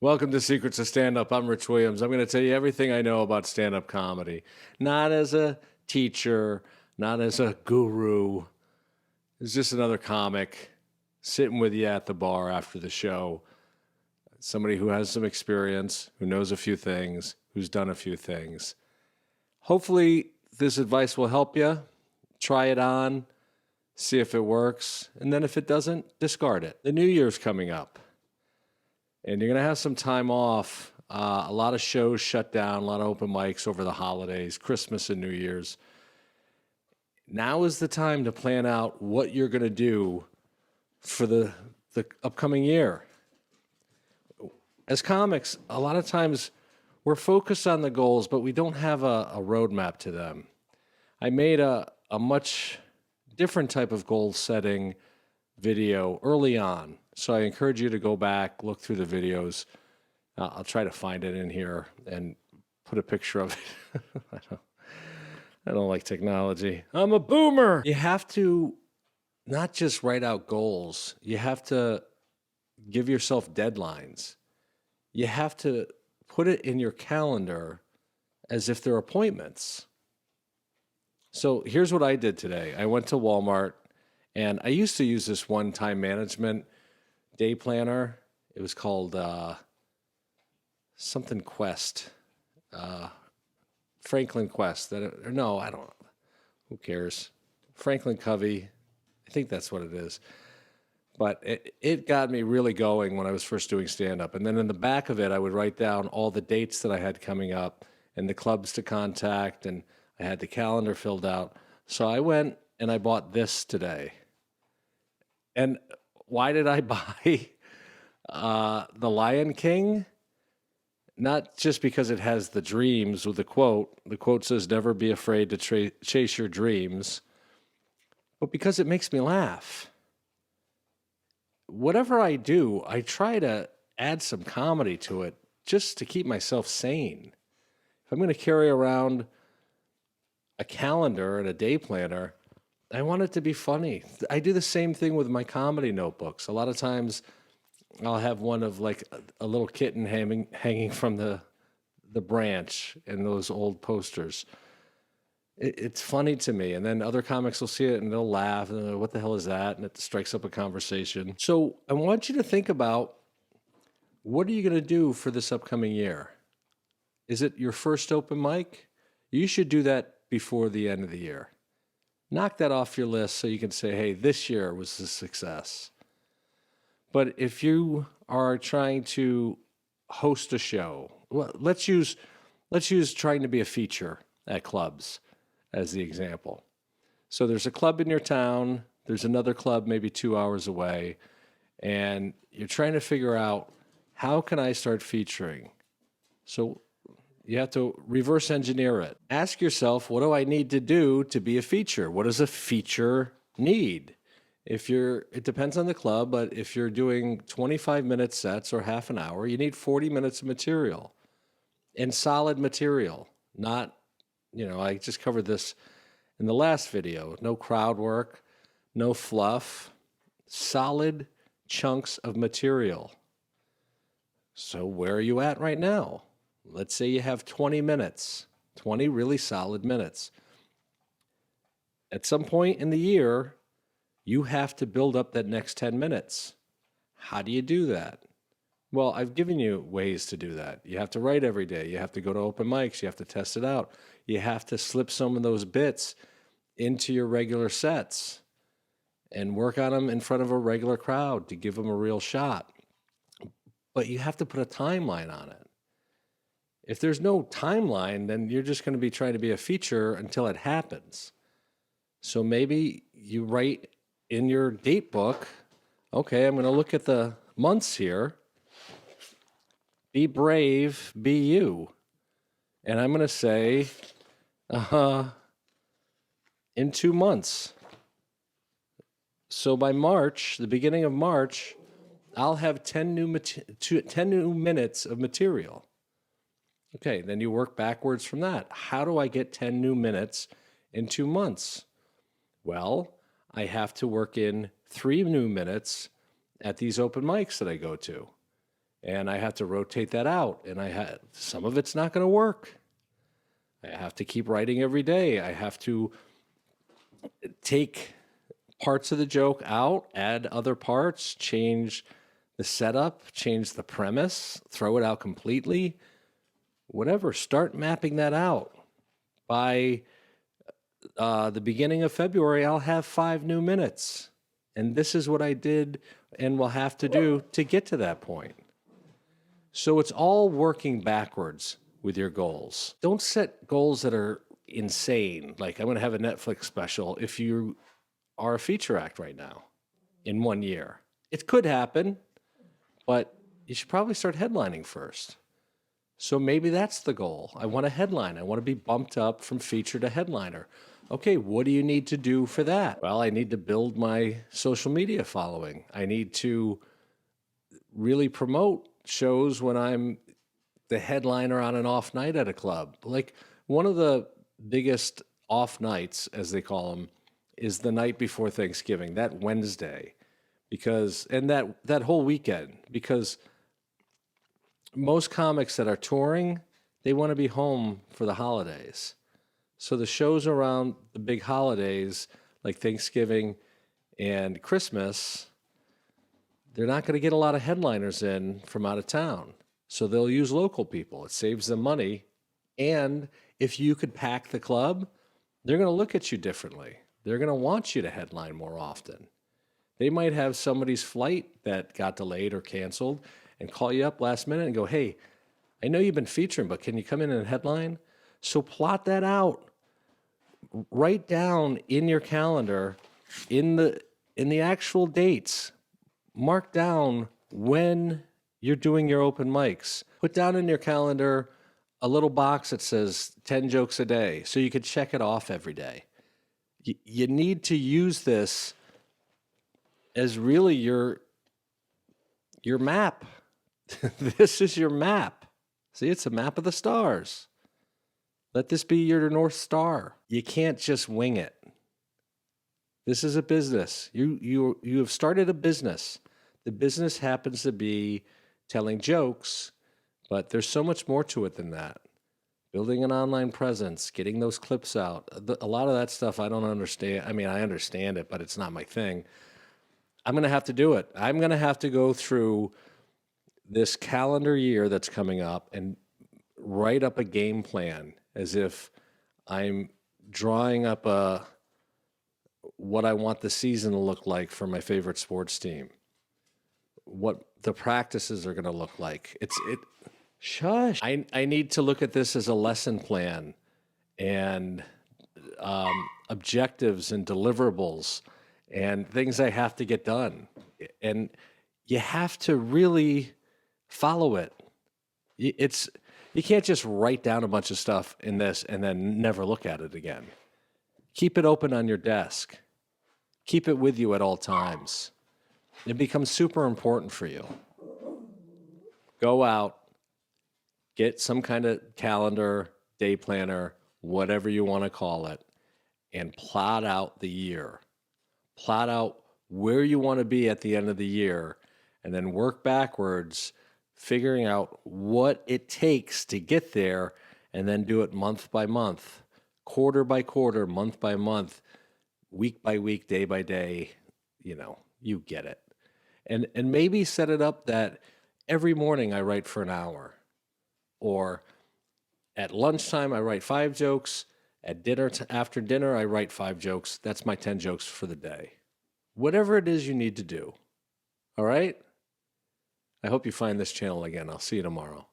Welcome to Secrets of Stand-Up. I'm Rich Williams. I'm going to tell you everything I know about stand-up comedy. Not as a teacher, not as a guru. It's just another comic sitting with you at the bar after the show. Somebody who has some experience, who knows a few things, who's done a few things. Hopefully, this advice will help you. Try it on, see if it works, and then if it doesn't, discard it. The New Year's coming up. And you're going to have some time off. A lot of shows shut down, a lot of open mics over the holidays, Christmas and New Year's. Now is the time to plan out what you're going to do for the upcoming year. As comics, a lot of times we're focused on the goals, but we don't have a roadmap to them. I made a much different type of goal setting video early on. So I encourage you to go back, look through the videos. I'll try to find it in here and put a picture of it. I don't like technology. I'm a boomer. You have to not just write out goals. You have to give yourself deadlines. You have to put it in your calendar as if they're appointments. So here's what I did today. I went to Walmart, and I used to use this one-time management day planner. It was called something Quest, Franklin Quest. No, I don't. Who cares? Franklin Covey. I think that's what it is. But it got me really going when I was first doing stand-up. And then in the back of it, I would write down all the dates that I had coming up and the clubs to contact, and I had the calendar filled out. So I went and I bought this today. And why did I buy The Lion King? Not just because it has the dreams with the quote. The quote says, "Never be afraid to chase your dreams," but because it makes me laugh. Whatever I do, I try to add some comedy to it just to keep myself sane. If I'm going to carry around a calendar and a day planner, I want it to be funny. I do the same thing with my comedy notebooks. A lot of times I'll have one of like a little kitten hanging from the branch in those old posters. It's funny to me. And then other comics will see it and they'll laugh and what the hell is that? And it strikes up a conversation. So I want you to think about, what are you going to do for this upcoming year? Is it your first open mic? You should do that before the end of the year. Knock that off your list so you can say, hey, this year was a success. But if you are trying to host a show, well, let's use trying to be a feature at clubs as the example. So there's a club in your town, there's another club maybe 2 hours away, and you're trying to figure out, how can I start featuring? So you have to reverse engineer it. Ask yourself, what do I need to do to be a feature? What does a feature need? It depends on the club, but if you're doing 25-minute sets or half an hour, you need 40 minutes of material. And solid material, not, I just covered this in the last video. No crowd work, no fluff, solid chunks of material. So where are you at right now? Let's say you have 20 minutes, 20 really solid minutes. At some point in the year, you have to build up that next 10 minutes. How do you do that? Well, I've given you ways to do that. You have to write every day. You have to go to open mics. You have to test it out. You have to slip some of those bits into your regular sets and work on them in front of a regular crowd to give them a real shot. But you have to put a timeline on it. If there's no timeline, then you're just going to be trying to be a feature until it happens. So maybe you write in your date book, okay, I'm going to look at the months here. Be brave, be you. And I'm going to say, in 2 months. So by March, the beginning of March, I'll have 10 new minutes of material. Okay, then you work backwards from that. How do I get 10 new minutes in 2 months? Well, I have to work in 3 new minutes at these open mics that I go to. and I have to rotate that out. And some of it's not going to work. I have to keep writing every day. I have to take parts of the joke out, add other parts, change the setup, change the premise, throw it out completely. Whatever. Start mapping that out. By the beginning of February, I'll have 5 new minutes. And this is what I did and will have to do to get to that point. So it's all working backwards with your goals. Don't set goals that are insane. Like, I'm going to have a Netflix special if you are a feature act right now in 1 year. It could happen, but you should probably start headlining first. So maybe that's the goal. I want a headline. I want to be bumped up from feature to headliner. Okay, what do you need to do for that? Well, I need to build my social media following. I need to really promote shows when I'm the headliner on an off night at a club. Like, one of the biggest off nights, as they call them, is the night before Thanksgiving, that Wednesday, and that whole weekend, because most comics that are touring, they want to be home for the holidays. So the shows around the big holidays, like Thanksgiving and Christmas, they're not going to get a lot of headliners in from out of town. So they'll use local people. It saves them money. And if you could pack the club, they're going to look at you differently. They're going to want you to headline more often. They might have somebody's flight that got delayed or canceled and call you up last minute and go, hey, I know you've been featuring, but can you come in and headline? So plot that out. Write down in your calendar, in the actual dates, mark down when you're doing your open mics. Put down in your calendar a little box that says 10 jokes a day, so you could check it off every day. You need to use this as really your map. This is your map. See, it's a map of the stars. Let this be your North Star. You can't just wing it. This is a business. You have started a business. The business happens to be telling jokes, but there's so much more to it than that. Building an online presence, getting those clips out. A lot of that stuff I don't understand. I mean, I understand it, but it's not my thing. I'm going to have to do it. I'm going to have to go through this calendar year that's coming up and write up a game plan as if I'm drawing up what I want the season to look like for my favorite sports team, what the practices are going to look like. Shush. I need to look at this as a lesson plan and objectives and deliverables and things I have to get done. And you have to really follow it. You can't just write down a bunch of stuff in this and then never look at it again. Keep it open on your desk. Keep it with you at all times. It becomes super important for you. Go out, get some kind of calendar, day planner, whatever you want to call it, and plot out the year. Plot out where you want to be at the end of the year, and then work backwards, figuring out what it takes to get there, and then do it month by month, quarter by quarter, month by month, week by week, day by day. You get it. And maybe set it up that every morning I write for an hour, or at lunchtime I write 5 jokes, at dinner, after dinner I write 5 jokes. That's my 10 jokes for the day. Whatever it is you need to do. All right? I hope you find this channel again. I'll see you tomorrow.